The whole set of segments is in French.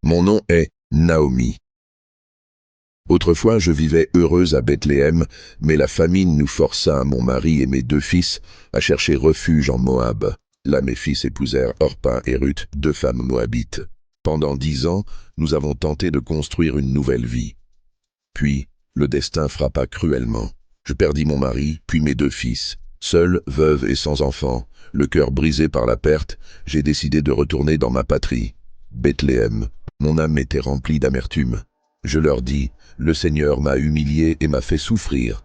Mon nom est Naomi. Autrefois, je vivais heureuse à Bethléem, mais la famine nous força, mon mari et mes 2 fils, à chercher refuge en Moab. Là, mes fils épousèrent Orpa et Ruth, 2 femmes moabites. Pendant 10 ans, nous avons tenté de construire une nouvelle vie. Puis, le destin frappa cruellement. Je perdis mon mari, puis mes 2 fils. Seule, veuve et sans enfant, le cœur brisé par la perte, j'ai décidé de retourner dans ma patrie, Bethléem. Mon âme était remplie d'amertume. Je leur dis, le Seigneur m'a humilié et m'a fait souffrir.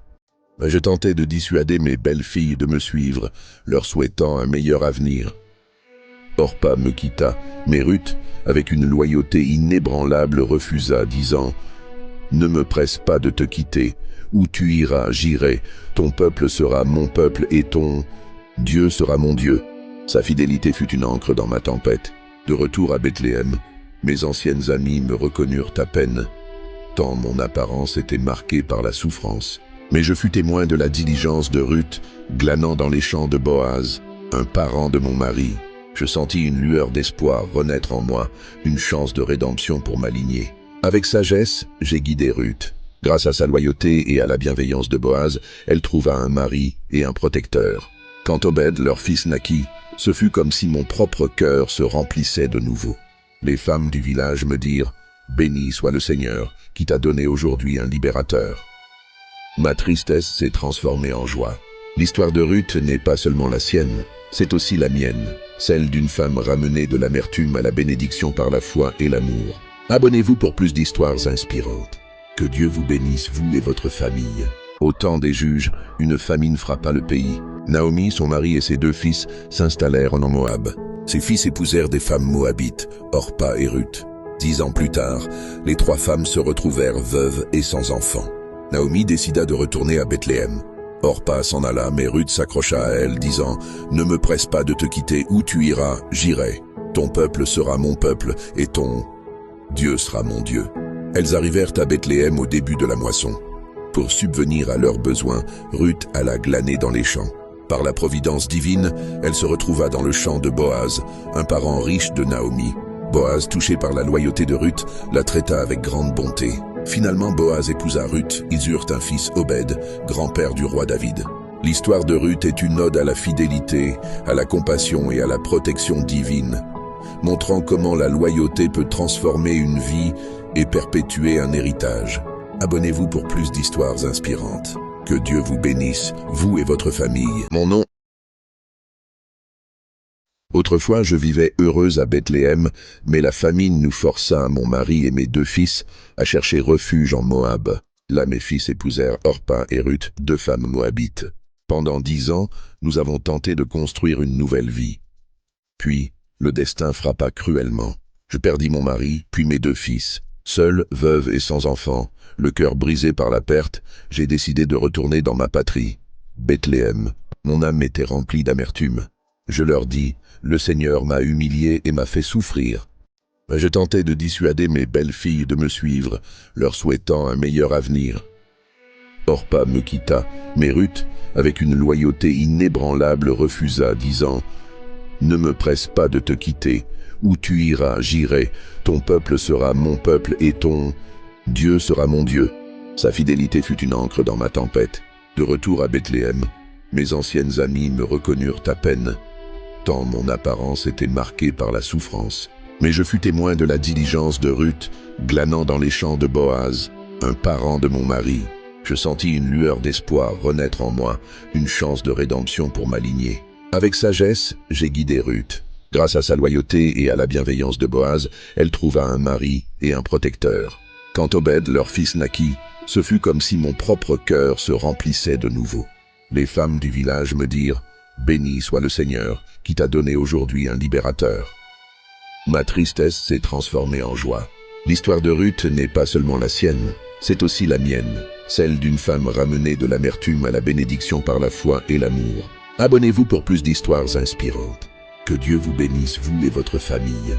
Je tentais de dissuader mes belles filles de me suivre, leur souhaitant un meilleur avenir. Orpa me quitta, mais Ruth, avec une loyauté inébranlable, refusa, disant « Ne me presse pas de te quitter. Où tu iras, j'irai. Ton peuple sera mon peuple et ton Dieu sera mon Dieu. » Sa fidélité fut une ancre dans ma tempête. De retour à Bethléem, mes anciennes amies me reconnurent à peine, tant mon apparence était marquée par la souffrance. Mais je fus témoin de la diligence de Ruth, glanant dans les champs de Boaz, un parent de mon mari. Je sentis une lueur d'espoir renaître en moi, une chance de rédemption pour ma lignée. Avec sagesse, j'ai guidé Ruth. Grâce à sa loyauté et à la bienveillance de Boaz, elle trouva un mari et un protecteur. Quand Obed, leur fils, naquit, ce fut comme si mon propre cœur se remplissait de nouveau. Les femmes du village me dirent « Béni soit le Seigneur, qui t'a donné aujourd'hui un libérateur. » Ma tristesse s'est transformée en joie. L'histoire de Ruth n'est pas seulement la sienne, c'est aussi la mienne, celle d'une femme ramenée de l'amertume à la bénédiction par la foi et l'amour. Abonnez-vous pour plus d'histoires inspirantes. Que Dieu vous bénisse, vous et votre famille. Au temps des juges, une famine frappa le pays. Naomi, son mari et ses 2 fils s'installèrent en Moab. Ses fils épousèrent des femmes moabites, Orpa et Ruth. 10 ans plus tard, les 3 femmes se retrouvèrent veuves et sans enfants. Naomi décida de retourner à Bethléem. Orpa s'en alla, mais Ruth s'accrocha à elle, disant « Ne me presse pas de te quitter, où tu iras, j'irai. Ton peuple sera mon peuple, et ton Dieu sera mon Dieu. » Elles arrivèrent à Bethléem au début de la moisson. Pour subvenir à leurs besoins, Ruth alla glaner dans les champs. Par la providence divine, elle se retrouva dans le champ de Boaz, un parent riche de Naomi. Boaz, touché par la loyauté de Ruth, la traita avec grande bonté. Finalement, Boaz épousa Ruth, ils eurent un fils Obed, grand-père du roi David. L'histoire de Ruth est une ode à la fidélité, à la compassion et à la protection divine, montrant comment la loyauté peut transformer une vie et perpétuer un héritage. Abonnez-vous pour plus d'histoires inspirantes. Que Dieu vous bénisse, vous et votre famille. Mon nom. Autrefois, je vivais heureuse à Bethléem, mais la famine nous força, mon mari et mes 2 fils, à chercher refuge en Moab. Là, mes fils épousèrent Orpa et Ruth, 2 femmes moabites. Pendant 10 ans, nous avons tenté de construire une nouvelle vie. Puis, le destin frappa cruellement. Je perdis mon mari, puis mes 2 fils. Seule, veuve et sans enfant, le cœur brisé par la perte, j'ai décidé de retourner dans ma patrie, Bethléem. Mon âme était remplie d'amertume. Je leur dis, le Seigneur m'a humilié et m'a fait souffrir. Je tentais de dissuader mes belles filles de me suivre, leur souhaitant un meilleur avenir. Orpa me quitta, mais Ruth, avec une loyauté inébranlable, refusa, disant « Ne me presse pas de te quitter. Où tu iras, j'irai. Ton peuple sera mon peuple et ton Dieu sera mon Dieu. » Sa fidélité fut une ancre dans ma tempête. De retour à Bethléem, mes anciennes amies me reconnurent à peine, tant mon apparence était marquée par la souffrance. Mais je fus témoin de la diligence de Ruth, glanant dans les champs de Boaz, un parent de mon mari. Je sentis une lueur d'espoir renaître en moi, une chance de rédemption pour ma lignée. Avec sagesse, j'ai guidé Ruth. Grâce à sa loyauté et à la bienveillance de Boaz, elle trouva un mari et un protecteur. Quand Obed, leur fils, naquit, ce fut comme si mon propre cœur se remplissait de nouveau. Les femmes du village me dirent « Béni soit le Seigneur, qui t'a donné aujourd'hui un libérateur. » Ma tristesse s'est transformée en joie. L'histoire de Ruth n'est pas seulement la sienne, c'est aussi la mienne, celle d'une femme ramenée de l'amertume à la bénédiction par la foi et l'amour. Abonnez-vous pour plus d'histoires inspirantes. Que Dieu vous bénisse, vous et votre famille.